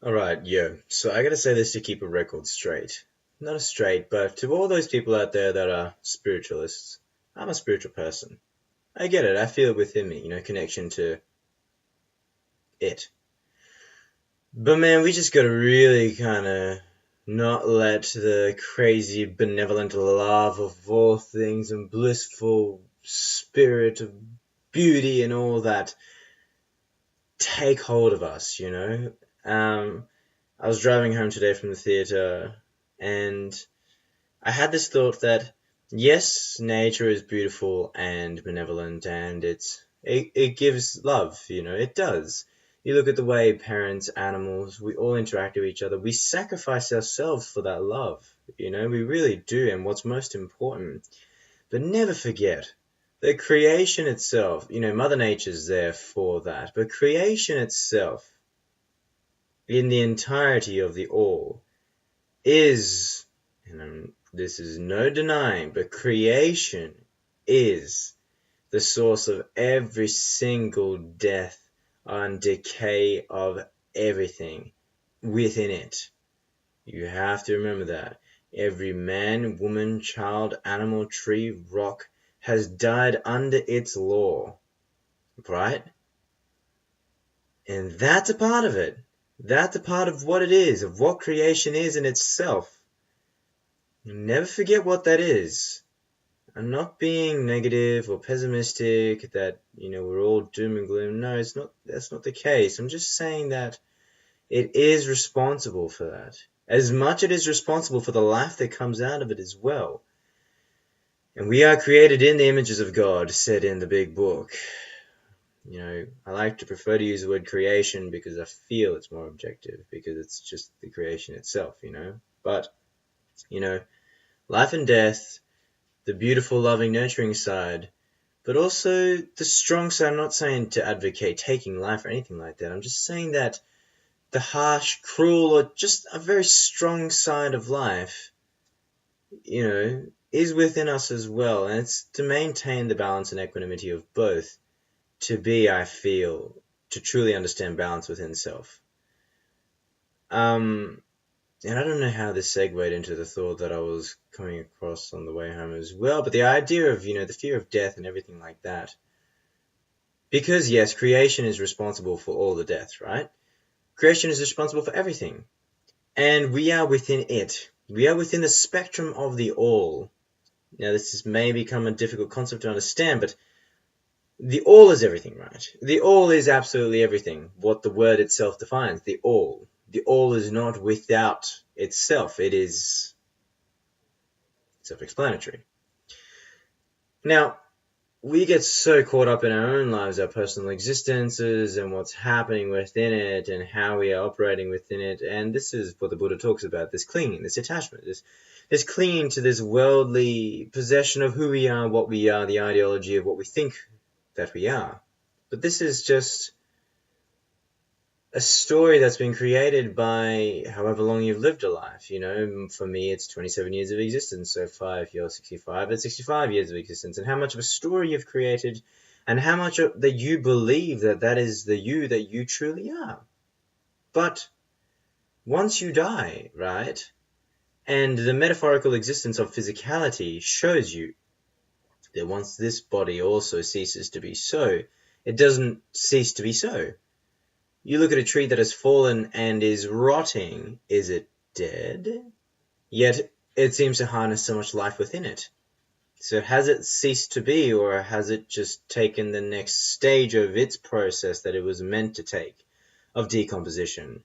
Alright, yo. So I gotta say this to keep a record straight. Not a straight, but to all those people out there that are spiritualists, I'm a spiritual person. I get it, I feel it within me, connection to it. But man, we just gotta really kinda not let the crazy benevolent love of all things and blissful spirit of beauty and all that take hold of us. I was driving home today from the theater and I had this thought that yes, nature is beautiful and benevolent and it gives love, it does. You look at the way parents, animals, we all interact with each other. We sacrifice ourselves for that love, we really do. And what's most important, but never forget that creation itself, Mother Nature's there for that, but creation itself, in the entirety of the all, is, and this is no denying, but creation is the source of every single death and decay of everything within it. You have to remember that. Every man, woman, child, animal, tree, rock has died under its law, right? And that's a part of it. That's a part of what it is, of what creation is in itself. Never forget what that is. I'm not being negative or pessimistic that, we're all doom and gloom. No, that's not the case. I'm just saying that it is responsible for that. As much it is responsible for the life that comes out of it as well. And we are created in the images of God, said in the big book. I like to prefer to use the word creation because I feel it's more objective, because it's just the creation itself, But, life and death, the beautiful, loving, nurturing side, but also the strong side. I'm not saying to advocate taking life or anything like that. I'm just saying that the harsh, cruel, or just a very strong side of life, is within us as well. And it's to maintain the balance and equanimity of both. I feel, to truly understand balance within self. And I don't know how this segued into the thought that I was coming across on the way home as well, but the idea of, the fear of death and everything like that. Because, yes, creation is responsible for all the death, right? Creation is responsible for everything. And we are within it. We are within the spectrum of the all. Now, this may become a difficult concept to understand, but the all is everything, right? The all is absolutely everything. What the word itself defines, the all. The all is not without itself. It is self-explanatory. Now, we get so caught up in our own lives, our personal existences, and what's happening within it, and how we are operating within it. And this is what the Buddha talks about, this clinging, this attachment, this clinging to this worldly possession of who we are, what we are, the ideology of what we think that we are. But this is just a story that's been created by however long you've lived a life. For me, it's 27 years of existence so far. If you're 65, that's 65 years of existence. And how much of a story you've created, and how much that you believe that is the you that you truly are. But once you die, right, and the metaphorical existence of physicality shows you that once this body also ceases to be so, it doesn't cease to be so. You look at a tree that has fallen and is rotting. Is it dead? Yet it seems to harness so much life within it. So has it ceased to be, or has it just taken the next stage of its process that it was meant to take, of decomposition,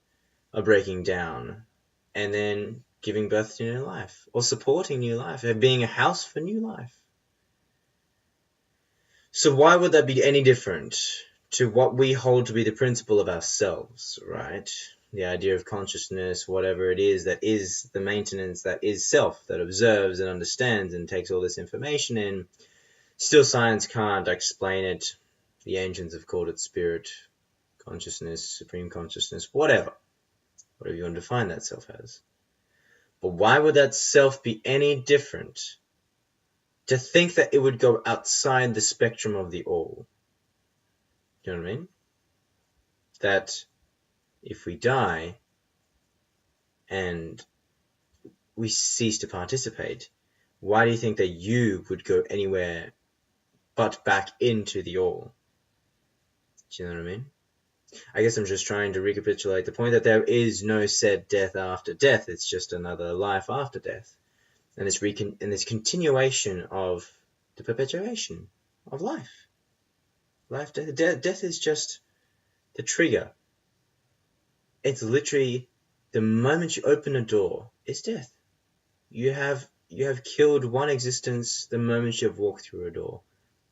of breaking down, and then giving birth to new life, or supporting new life, or being a house for new life? So why would that be any different to what we hold to be the principle of ourselves, right? The idea of consciousness, whatever it is, that is the maintenance, that is self, that observes and understands and takes all this information in. Still, science can't explain it. The ancients have called it spirit, consciousness, supreme consciousness, whatever you want to define that self as. But why would that self be any different? To think that it would go outside the spectrum of the all. You know what I mean? That if we die, and we cease to participate, why do you think that you would go anywhere but back into the all? Do you know what I mean? I guess I'm just trying to recapitulate the point that there is no said death after death. It's just another life after death. And this continuation of the perpetuation of life. Death is just the trigger. It's literally the moment you open a door, it's death. You have killed one existence the moment you have walked through a door.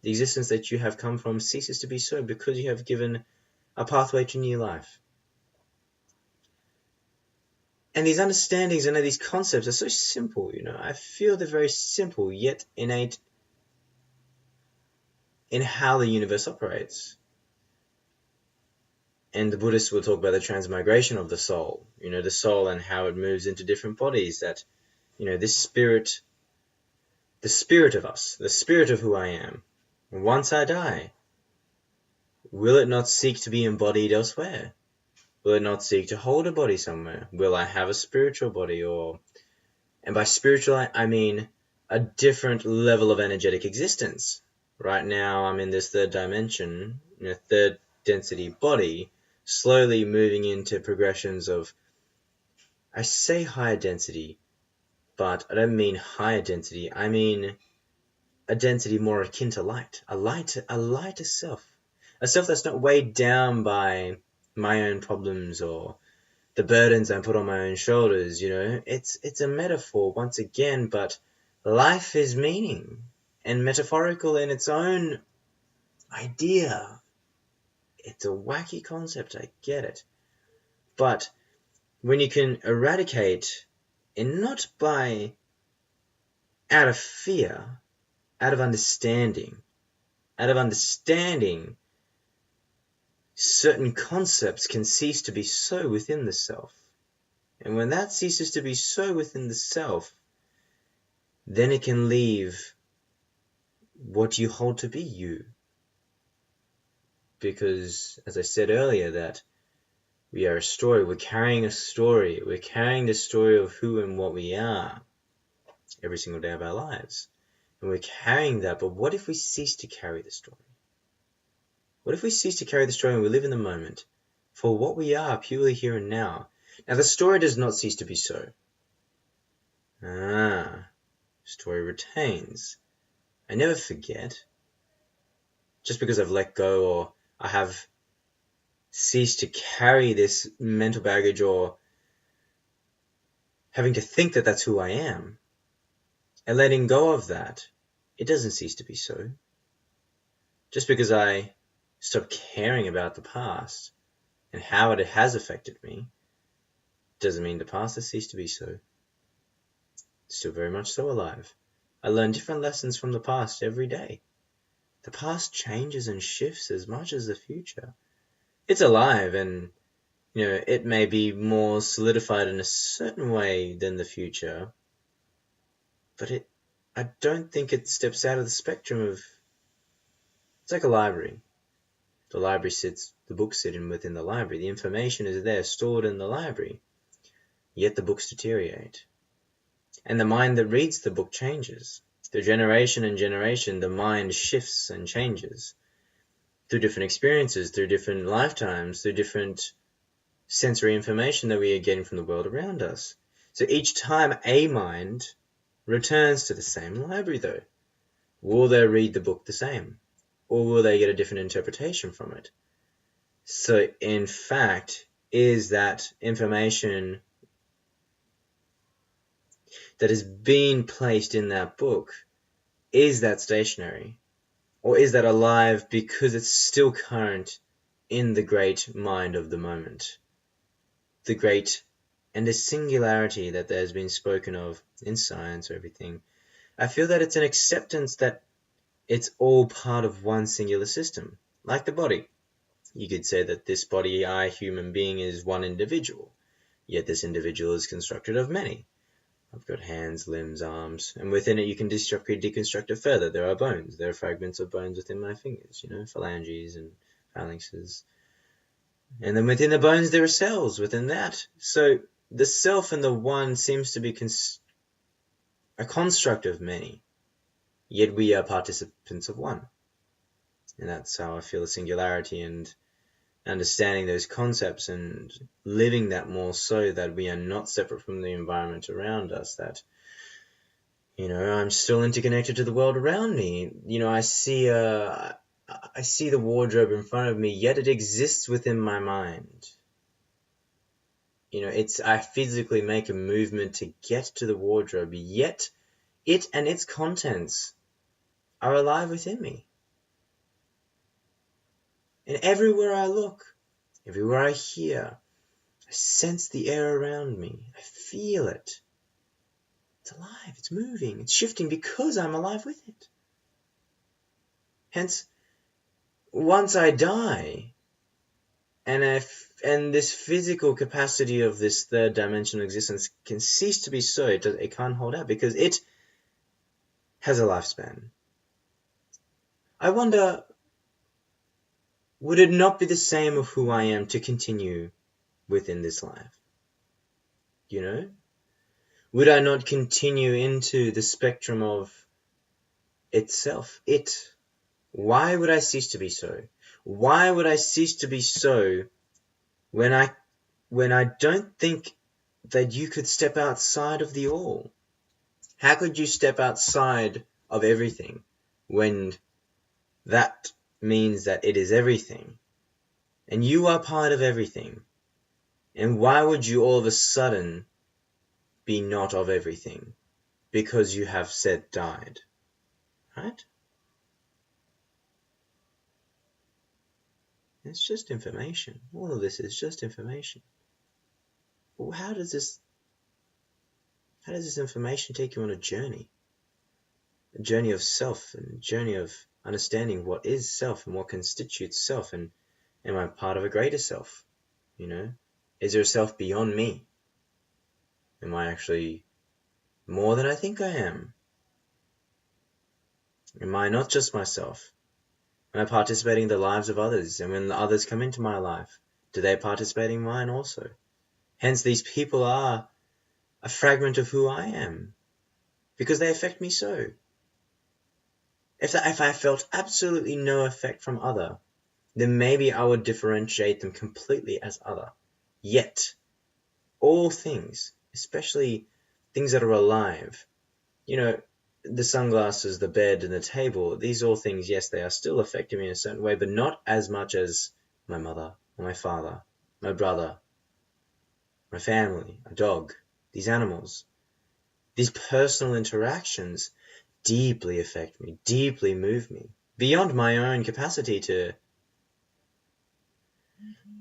The existence that you have come from ceases to be so because you have given a pathway to new life. And these understandings and these concepts are so simple, I feel they're very simple, yet innate in how the universe operates. And the Buddhists will talk about the transmigration of the soul, the soul and how it moves into different bodies, that, this spirit, the spirit of us, the spirit of who I am, once I die, will it not seek to be embodied elsewhere? Will it not seek to hold a body somewhere? Will I have a spiritual body? And by spiritual, I mean a different level of energetic existence. Right now, I'm in this third dimension, third density body, slowly moving into progressions of, I say higher density, but I don't mean higher density. I mean a density more akin to light, a lighter self, a self that's not weighed down by my own problems or the burdens I put on my own shoulders. It's a metaphor once again, but life is meaning and metaphorical in its own idea. It's a wacky concept, I get it. But when you can eradicate, and not out of fear, out of understanding, certain concepts can cease to be so within the self. And when that ceases to be so within the self, then it can leave what you hold to be you. Because, as I said earlier, that we are a story. We're carrying a story. We're carrying the story of who and what we are every single day of our lives. And we're carrying that, but what if we cease to carry the story? What if we cease to carry the story and we live in the moment for what we are, purely here and now? Now, the story does not cease to be so. Story retains. I never forget. Just because I've let go or I have ceased to carry this mental baggage or having to think that that's who I am, and letting go of that, it doesn't cease to be so. Just because I stop caring about the past and how it has affected me, doesn't mean the past has ceased to be so. It's still very much so alive. I learn different lessons from the past every day. The past changes and shifts as much as the future. It's alive and, it may be more solidified in a certain way than the future, but I don't think it steps out of the spectrum of, it's like a library. The books sit within the library. The information is there, stored in the library, yet the books deteriorate. And the mind that reads the book changes. Through generation and generation, the mind shifts and changes. Through different experiences, through different lifetimes, through different sensory information that we are getting from the world around us. So each time a mind returns to the same library, though, will they read the book the same? Or will they get a different interpretation from it? So, in fact, is that information that is being placed in that book, is that stationary? Or is that alive because it's still current in the great mind of the moment? The great and the singularity that there's been spoken of in science or everything. I feel that it's an acceptance that it's all part of one singular system, like the body. You could say that this body, I, human being, is one individual, yet this individual is constructed of many. I've got hands, limbs, arms, and within it you can deconstruct it further. There are bones. There are fragments of bones within my fingers, phalanges and phalanxes. And then within the bones there are cells within that. So the self and the one seems to be a construct of many, yet we are participants of one. And that's how I feel the singularity, and understanding those concepts and living that more, so that we are not separate from the environment around us, that I'm still interconnected to the world around me. I see the wardrobe in front of me, yet it exists within my mind. I physically make a movement to get to the wardrobe, yet it and its contents are alive within me. And everywhere I look, everywhere I hear, I sense the air around me. I feel it. It's alive, it's moving, it's shifting, because I'm alive with it. Hence, once I die, and this physical capacity of this third dimensional existence can cease to be so, it can't hold out, because it has a lifespan. I wonder, would it not be the same of who I am to continue within this life? Would I not continue into the spectrum of itself? Why would I cease to be so? Why would I cease to be so when I don't think that you could step outside of the all? How could you step outside of everything when that means that it is everything, and you are part of everything? And why would you all of a sudden be not of everything because you have said died? Right? It's just information. All of this is just information. Well, how does this information take you on a journey? A journey of self, and a journey of understanding what is self and what constitutes self, and am I part of a greater self? Is there a self beyond me? Am I actually more than I think I am? Am I not just myself? Am I participating in the lives of others? And when the others come into my life, do they participate in mine also? Hence, these people are a fragment of who I am, because they affect me so. If I felt absolutely no effect from other, then maybe I would differentiate them completely as other. Yet, all things, especially things that are alive, the sunglasses, the bed, and the table, these all things, yes, they are still affecting me in a certain way, but not as much as my mother, or my father, my brother, my family, a dog, these animals. These personal interactions deeply affect me, deeply move me, beyond my own capacity to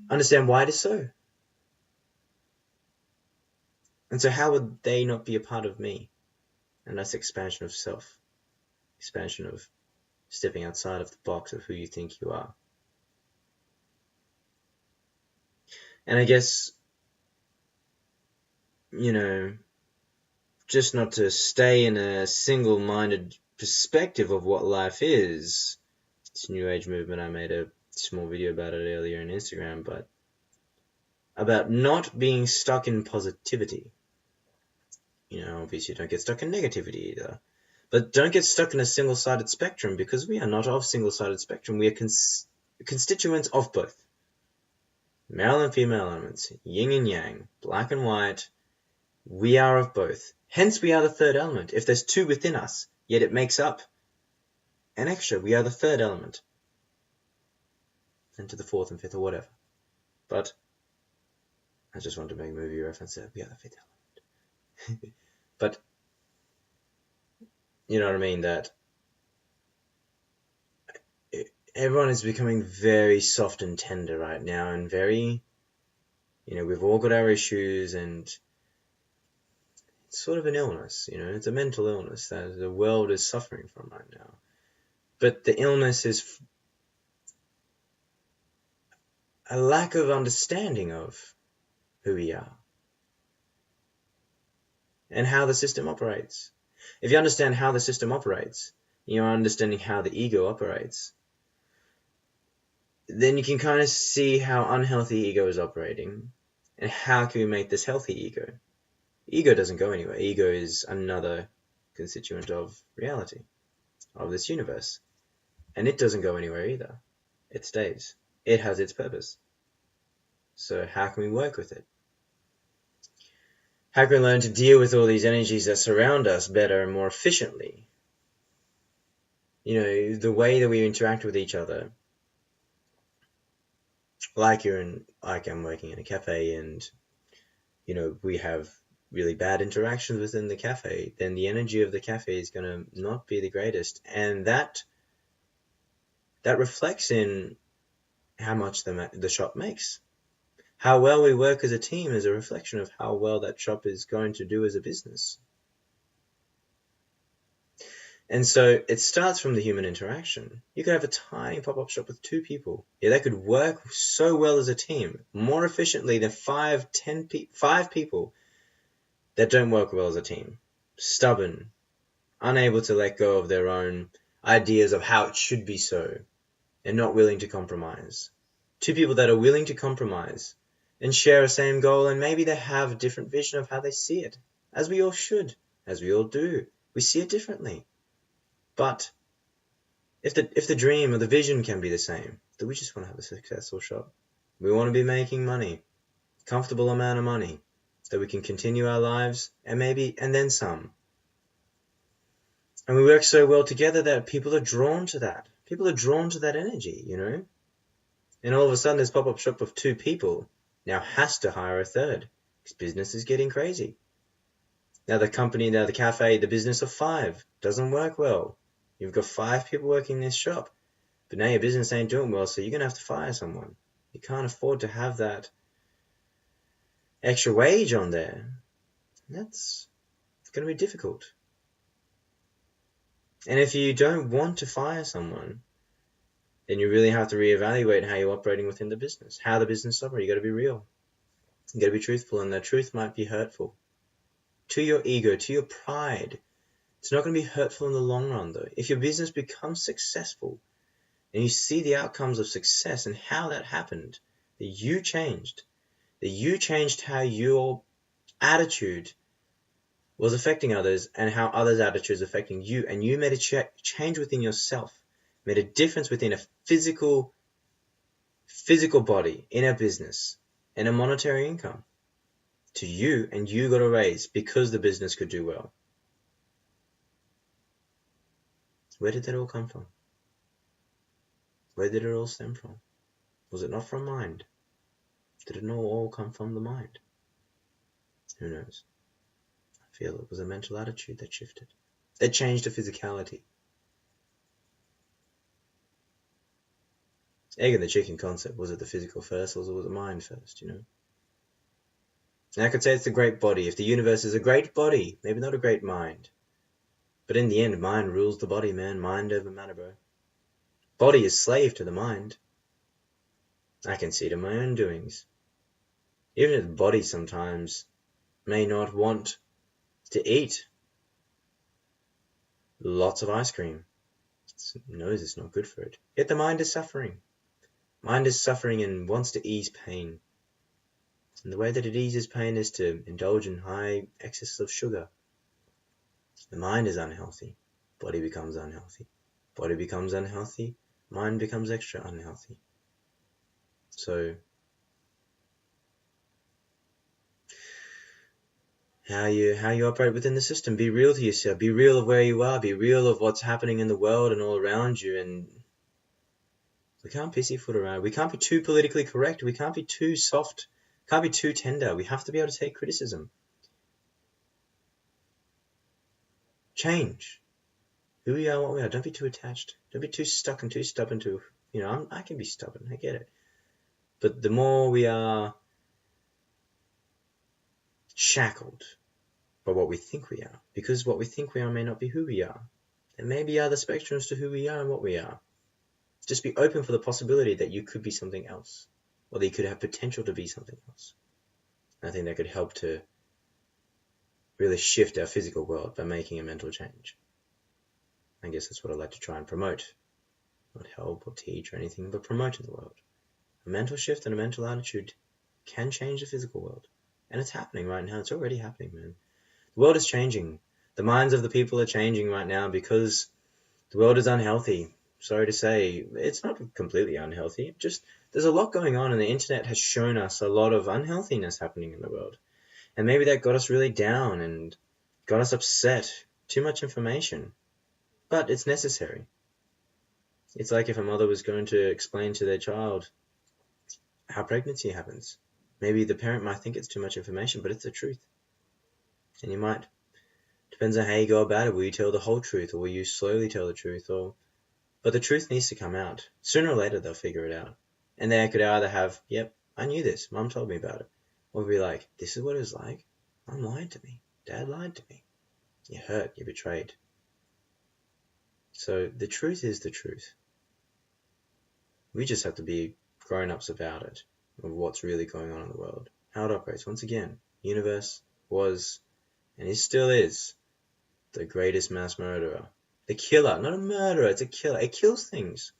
understand why it is so. And so how would they not be a part of me? And that's expansion of self, expansion of stepping outside of the box of who you think you are. And I guess, just not to stay in a single-minded perspective of what life is. It's a New Age movement. I made a small video about it earlier on Instagram, but about not being stuck in positivity. Obviously don't get stuck in negativity either. But don't get stuck in a single-sided spectrum, because we are not of single-sided spectrum. We are constituents of both. Male and female elements, yin and yang, black and white. We are of both. Hence we are the third element. If there's two within us, yet it makes up an extra, we are the third element. And to the fourth and fifth or whatever. But I just wanted to make a movie reference there. We are the fifth element. But you know what I mean, that everyone is becoming very soft and tender right now, and very, we've all got our issues, and it's sort of an illness, it's a mental illness that the world is suffering from right now. But the illness is a lack of understanding of who we are and how the system operates. If you understand how the system operates, you're understanding how the ego operates, then you can kind of see how unhealthy ego is operating, And how can we make this healthy ego? Ego doesn't go anywhere. Ego is another constituent of reality, of this universe. And it doesn't go anywhere either. It stays. It has its purpose. So how can we work with it? How can we learn to deal with all these energies that surround us better and more efficiently? The way that we interact with each other. Like I'm working in a cafe and, we have really bad interactions within the cafe, then the energy of the cafe is going to not be the greatest. And that reflects in how much the shop makes. How well we work as a team is a reflection of how well that shop is going to do as a business. And so it starts from the human interaction. You could have a tiny pop-up shop with 2 people. Yeah, they could work so well as a team, more efficiently than 5 people that don't work well as a team. Stubborn, unable to let go of their own ideas of how it should be so, and not willing to compromise. 2 people that are willing to compromise and share a same goal, and maybe they have a different vision of how they see it, as we all should, as we all do. We see it differently. But if the dream or the vision can be the same, that we just want to have a successful shop. We want to be making money, comfortable amount of money, so we can continue our lives and then some. And we work so well together that people are drawn to that. People are drawn to that energy, And all of a sudden, this pop-up shop of 2 people now has to hire a third, because business is getting crazy. Now the cafe, the business of 5 doesn't work well. You've got 5 people working in this shop, but now your business ain't doing well, so you're going to have to fire someone. You can't afford to have that extra wage on there. It's going to be difficult. And if you don't want to fire someone, then you really have to reevaluate how you're operating within the business, how the business operates. You got to be real. You got to be truthful, and the truth might be hurtful to your ego, to your pride. It's not going to be hurtful in the long run, though. If your business becomes successful and you see the outcomes of success and how that happened, that you changed how your attitude was affecting others and how others' attitudes affecting you, and you made a change within yourself, made a difference within a physical body in a business and a monetary income to you, and you got a raise because the business could do well. Where did that all come from? Where did it all stem from? Was it not from mind? Did it not all come from the mind? Who knows? I feel it was a mental attitude that shifted. That changed the physicality. Egg and the chicken concept. Was it the physical first, or was it mind first, And I could say it's the great body. If the universe is a great body, maybe not a great mind. But in the end, mind rules the body, man. Mind over matter, bro. Body is slave to the mind. I can see it in my own doings. Even if the body sometimes may not want to eat lots of ice cream. It knows it's not good for it. Yet the mind is suffering. Mind is suffering and wants to ease pain. And the way that it eases pain is to indulge in high excess of sugar. The mind is unhealthy. Body becomes unhealthy. Body becomes unhealthy. Mind becomes extra unhealthy. So, how you operate within the system. Be real to yourself. Be real of where you are. Be real of what's happening in the world and all around you. And we can't pussyfoot around. We can't be too politically correct. We can't be too soft. Can't be too tender. We have to be able to take criticism. Change who we are, what we are. Don't be too attached. Don't be too stuck and too stubborn to, I can be stubborn. I get it. But the more we are shackled by what we think we are, because what we think we are may not be who we are. There may be other spectrums to who we are and what we are. Just be open for the possibility that you could be something else, or that you could have potential to be something else. And I think that could help to really shift our physical world by making a mental change. I guess that's what I'd like to try and promote. Not help or teach or anything, but promote in the world. A mental shift and a mental attitude can change the physical world. And it's happening right now. It's already happening, man. The world is changing. The minds of the people are changing right now because the world is unhealthy. Sorry to say, it's not completely unhealthy. Just there's a lot going on, and the internet has shown us a lot of unhealthiness happening in the world. And maybe that got us really down and got us upset. Too much information. But it's necessary. It's like if a mother was going to explain to their child how pregnancy happens. Maybe the parent might think it's too much information, but it's the truth. And you might, depends on how you go about it. Will you tell the whole truth, or will you slowly tell the truth? But the truth needs to come out. Sooner or later, they'll figure it out. And they could either have, yep, I knew this. Mom told me about it. Or be like, this is what it was like. Mom lied to me. Dad lied to me. You're hurt. You're betrayed. So the truth is the truth. We just have to be grown-ups about it, of what's really going on in the world, how it operates. Once again, the universe was, and it still is, the greatest mass murderer. The killer, not a murderer, it's a killer. It kills things.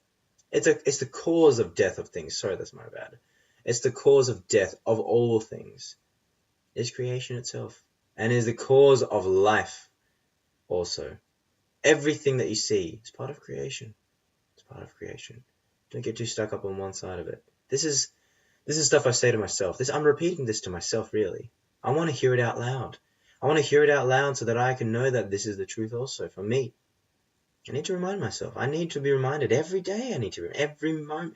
It's the cause of death of things. Sorry, that's my bad. It's the cause of death of all things. It's creation itself. And is the cause of life also. Everything that you see is part of creation. It's part of creation. Don't get too stuck up on one side of it. This is stuff I say to myself. I'm repeating this to myself, really. I want to hear it out loud. I want to hear it out loud so that I can know that this is the truth also for me. I need to remind myself. I need to be reminded every day. I need to, every moment,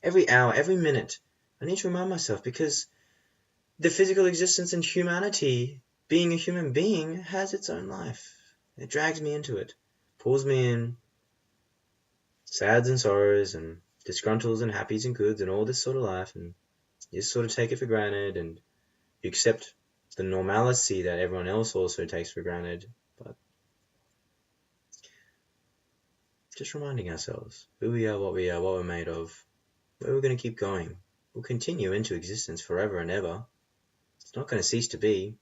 every hour, every minute. I need to remind myself, because the physical existence and humanity, being a human being, has its own life. It drags me into it, pulls me in, sads and sorrows and disgruntles and happies and goods and all this sort of life, and you just sort of take it for granted, and you accept the normalcy that everyone else also takes for granted. But just reminding ourselves who we are, what we're made of, where we're going to keep going. We'll continue into existence forever and ever. It's not going to cease to be.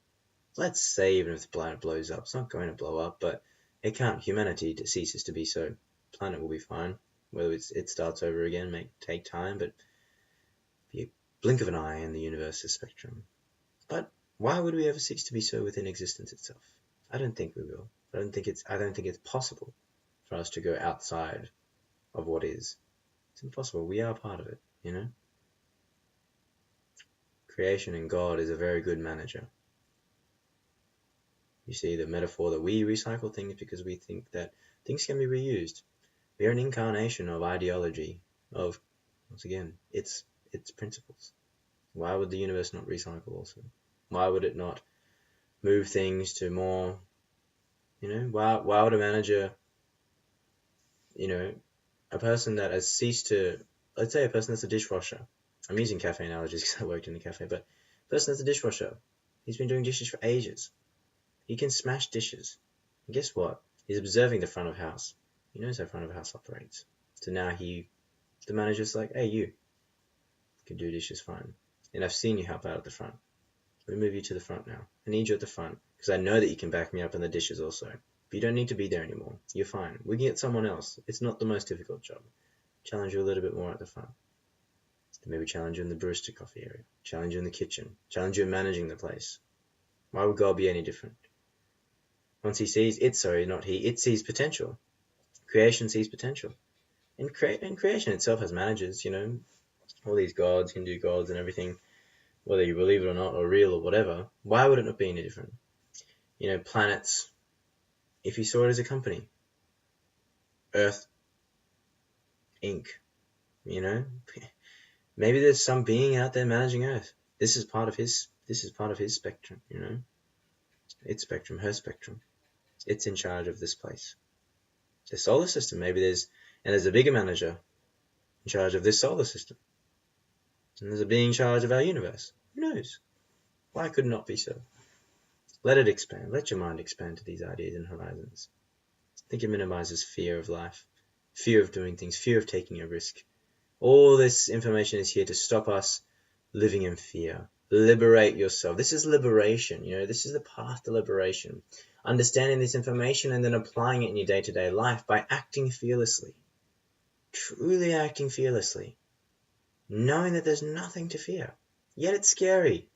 Let's say even if the planet blows up, it's not going to blow up, but it can't. Humanity ceases to be, so the planet will be fine. Whether it starts over again may take time, but be a blink of an eye in the universe's spectrum. But why would we ever cease to be so within existence itself? I don't think we will. I don't think it's possible for us to go outside of what is. It's impossible. We are part of it, you know? Creation and God is a very good manager. You see the metaphor that we recycle things because we think that things can be reused. We are an incarnation of ideology, of, once again, its principles. Why would the universe not recycle also? Why would it not move things to more, why would a manager, a person that has ceased to, let's say a person that's a dishwasher. I'm using cafe analogies because I worked in a cafe, but a person that's a dishwasher, he's been doing dishes for ages. He can smash dishes. And guess what? He's observing the front of house. He knows how front of house operates. So now the manager's like, hey, you can do dishes fine. And I've seen you help out at the front. Let me move you to the front now. I need you at the front because I know that you can back me up in the dishes also. But you don't need to be there anymore. You're fine. We can get someone else. It's not the most difficult job. Challenge you a little bit more at the front. Then maybe challenge you in the barista coffee area. Challenge you in the kitchen. Challenge you in managing the place. Why would God be any different? Once he sees it, it sees potential. Creation sees potential. And creation itself has managers, all these gods, Hindu gods and everything, whether you believe it or not, or real or whatever. Why would it not be any different? Planets, if you saw it as a company, Earth, Inc., maybe there's some being out there managing Earth. This is part of his spectrum, its spectrum, her spectrum. It's in charge of this place. The solar system, maybe there's a bigger manager in charge of this solar system. And there's a being in charge of our universe. Who knows? Why could it not be so? Let it expand. Let your mind expand to these ideas and horizons. I think it minimizes fear of life, fear of doing things, fear of taking a risk. All this information is here to stop us living in fear. Liberate yourself. This is liberation. This is the path to liberation. Understanding this information and then applying it in your day-to-day life by acting fearlessly. Truly acting fearlessly. Knowing that there's nothing to fear. Yet it's scary.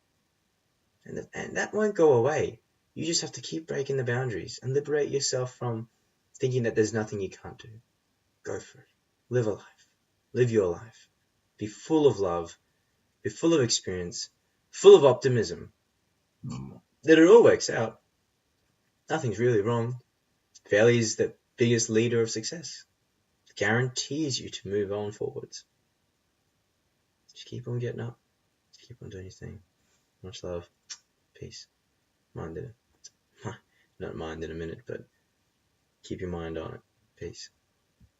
And that won't go away. You just have to keep breaking the boundaries and liberate yourself from thinking that there's nothing you can't do. Go for it. Live a life. Live your life. Be full of love. Be full of experience. Full of optimism. That it all works out. Nothing's really wrong. Failure is the biggest leader of success. It guarantees you to move on forwards. Just keep on getting up. Just keep on doing your thing. Much love. Peace. Mind it. Not mind in a minute, but keep your mind on it. Peace.